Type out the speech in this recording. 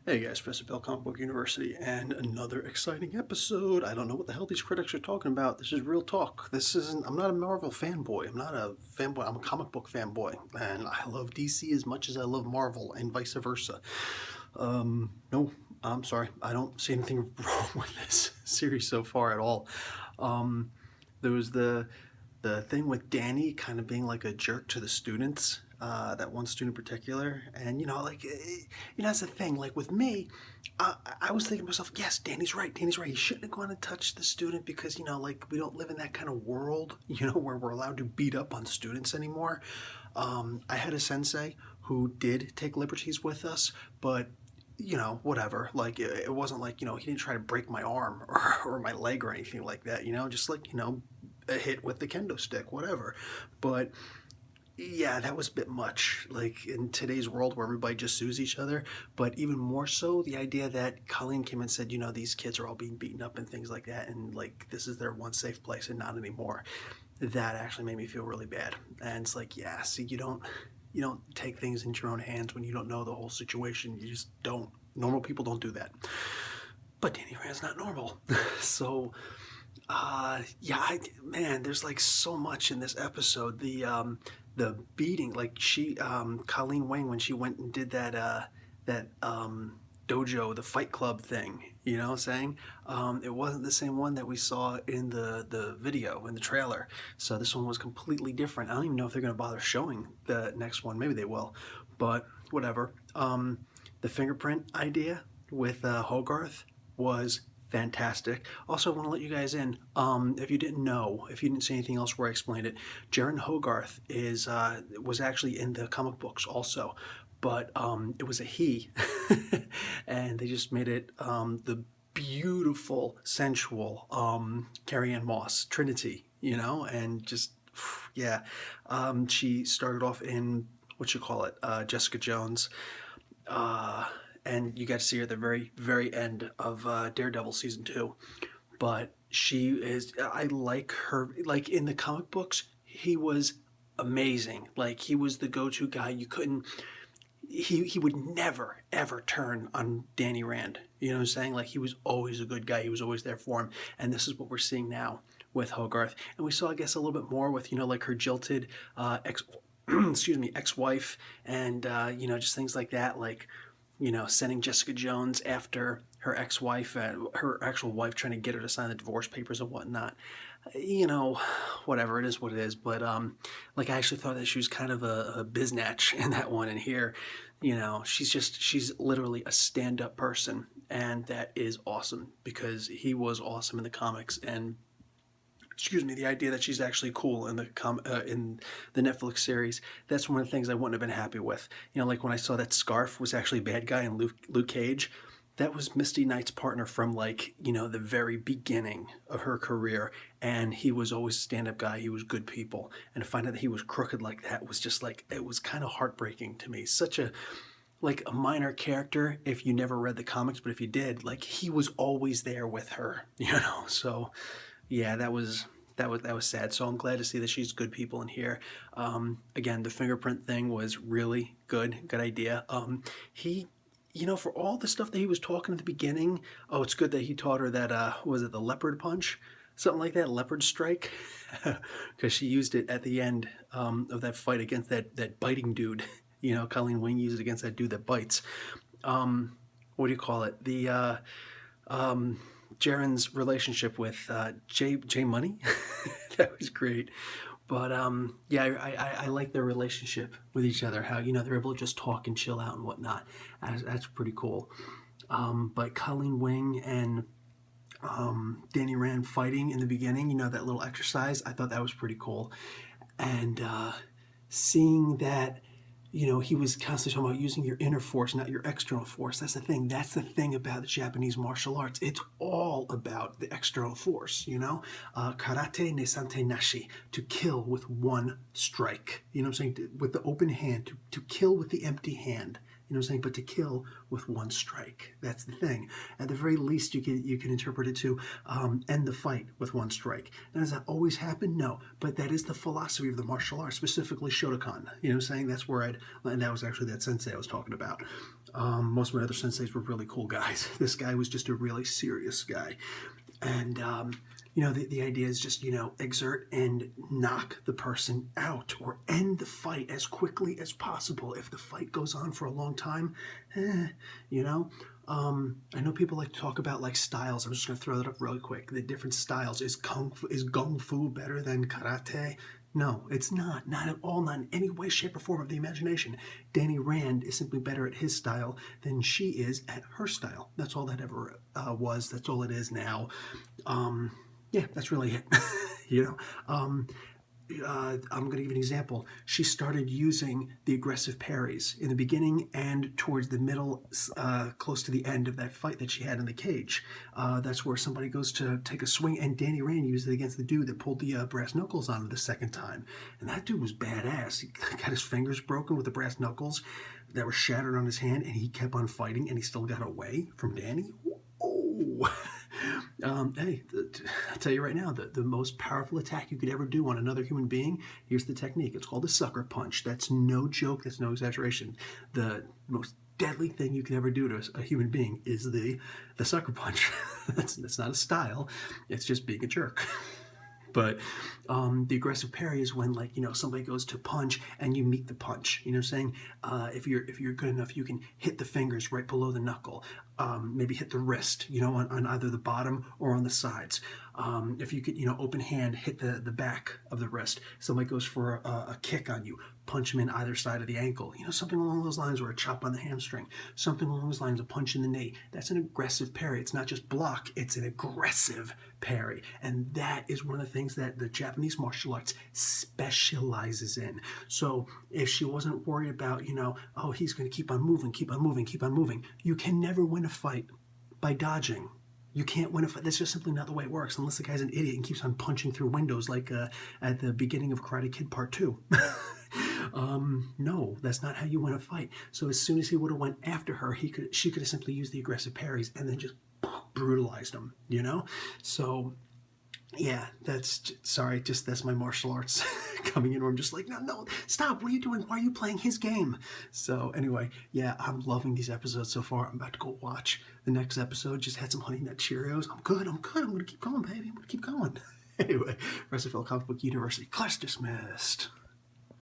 Hey guys, Fist Comic Book University, and another exciting episode. I don't know what the hell these critics are talking about. This is real talk. This isn't. I'm not a Marvel fanboy. I'm not a fanboy. I'm a comic book fanboy, and I love DC as much as I love Marvel, and vice versa. No, I'm sorry. I don't see anything wrong with this series so far at all. There was the thing with Danny kind of being like a jerk to the students, that one student in particular. And, that's the thing. Like with me, I was thinking to myself, yes, Danny's right. Danny's right. He shouldn't have gone and touched the student because, we don't live in that kind of world, where we're allowed to beat up on students anymore. I had a sensei who did take liberties with us, but whatever. Like, it wasn't like, he didn't try to break my arm or my leg or anything like that, just like, a hit with the kendo stick, whatever. But yeah, that was a bit much, like in today's world where everybody just sues each other. But even more so, the idea that Colleen came and said, these kids are all being beaten up and things like that, and like this is their one safe place and not anymore. That actually made me feel really bad. And it's like, yeah, see, you don't take things into your own hands when you don't know the whole situation. You just don't. Normal people don't do that. But Danny Rand's not normal. So yeah, man, there's like so much in this episode. The beating, like Colleen Wing, when she went and did that dojo, the Fight Club thing. You know what I'm saying? It wasn't the same one that we saw in the video, in the trailer. So this one was completely different. I don't even know if they're going to bother showing the next one. Maybe they will, but whatever. The fingerprint idea with Hogarth was fantastic. Also, I want to let you guys in, if you didn't know, if you didn't see anything else where I explained it, Jaren Hogarth was actually in the comic books also, but it was a he, and they just made it the beautiful, sensual Carrie Ann Moss Trinity, and just yeah, she started off in what you call it, Jessica Jones. And you got to see her at the very, very end of Daredevil season 2. But I like her. Like in the comic books, he was amazing. Like he was the go-to guy. You couldn't. He would never ever turn on Danny Rand. You know what I'm saying? Like he was always a good guy. He was always there for him. And this is what we're seeing now with Hogarth. And we saw, I guess, a little bit more with like her jilted ex-wife, and just things like that, like sending Jessica Jones after her ex-wife, her actual wife, trying to get her to sign the divorce papers and whatnot. Whatever, it is what it is. But like I actually thought that she was kind of a biznatch in that one, and here, she's literally a stand-up person, and that is awesome because he was awesome in the comics. And the idea that she's actually cool in the Netflix series, that's one of the things I wouldn't have been happy with. Like when I saw that Scarf was actually a bad guy in Luke Cage, that was Misty Knight's partner from the very beginning of her career, and he was always a stand-up guy. He was good people, and to find out that he was crooked like that was just like, it was kind of heartbreaking to me. Such a minor character if you never read the comics, but if you did, like he was always there with her, so yeah, that was sad. So I'm glad to see that she's good people in here. Again, the fingerprint thing was really good idea. He, for all the stuff that he was talking at the beginning, oh, it's good that he taught her that, was it the leopard punch? Something like that, leopard strike, because she used it at the end of that fight against that biting dude. Colleen Wing used it against that dude that bites. What do you call it? Jaren's relationship with Jay Money, that was great. But yeah, I like their relationship with each other. How they're able to just talk and chill out and whatnot. That's pretty cool. But Colleen Wing and Danny Rand fighting in the beginning, that little exercise, I thought that was pretty cool. And seeing that he was constantly talking about using your inner force, not your external force. That's the thing. That's the thing about the Japanese martial arts. It's all about the external force, Karate nesante nashi, to kill with one strike. You know what I'm saying? With the open hand, to kill with the empty hand. You know what I'm saying? But to kill with one strike. That's the thing. At the very least, you can interpret it to end the fight with one strike. Now, does that always happen? No. But that is the philosophy of the martial arts, specifically Shotokan. You know what I'm saying? That's where and that was actually that sensei I was talking about. Most of my other senseis were really cool guys. This guy was just a really serious guy. And, the idea is just, exert and knock the person out or end the fight as quickly as possible. If the fight goes on for a long time, you know. I know people like to talk about like styles. I'm just going to throw that up really quick. The different styles. Is Kung Fu better than Karate? No, it's not. Not at all. Not in any way, shape, or form of the imagination. Danny Rand is simply better at his style than she is at her style. That's all that ever was. That's all it is now. Yeah, that's really it. you know, I'm going to give you an example. She started using the aggressive parries in the beginning and towards the middle, close to the end of that fight that she had in the cage. That's where somebody goes to take a swing, and Danny Rand used it against the dude that pulled the brass knuckles on him the second time. And that dude was badass. He got his fingers broken with the brass knuckles that were shattered on his hand, and he kept on fighting, and he still got away from Danny. Oh! Hey, I'll tell you right now, the most powerful attack you could ever do on another human being, here's the technique. It's called the sucker punch. That's no joke. That's no exaggeration. The most deadly thing you can ever do to a human being is the sucker punch. That's not a style. It's just being a jerk. But the aggressive parry is when, somebody goes to punch and you meet the punch. You know what I'm saying? If you're good enough, you can hit the fingers right below the knuckle. Maybe hit the wrist, on either the bottom or on the sides. If you could, open hand, hit the back of the wrist. Somebody goes for a kick on you, punch them in either side of the ankle. Something along those lines, or a chop on the hamstring. Something along those lines, a punch in the knee. That's an aggressive parry. It's not just block, it's an aggressive parry. And that is one of the things that the Japanese martial arts specializes in. So if she wasn't worried about, oh, he's going to keep on moving, you can never win a fight by dodging. You can't win a fight. That's just simply not the way it works, unless the guy's an idiot and keeps on punching through windows like at the beginning of Karate Kid Part 2. No, that's not how you win a fight. So as soon as he would have went after her, she could have simply used the aggressive parries and then just brutalized him, So yeah, that's my martial arts coming in where I'm just like, no, stop, what are you doing? Why are you playing his game? So anyway, yeah, I'm loving these episodes so far. I'm about to go watch the next episode. Just had some Honey Nut Cheerios. I'm good. I'm going to keep going, baby. I'm going to keep going. Anyway, rest of Comic Book University. Class dismissed.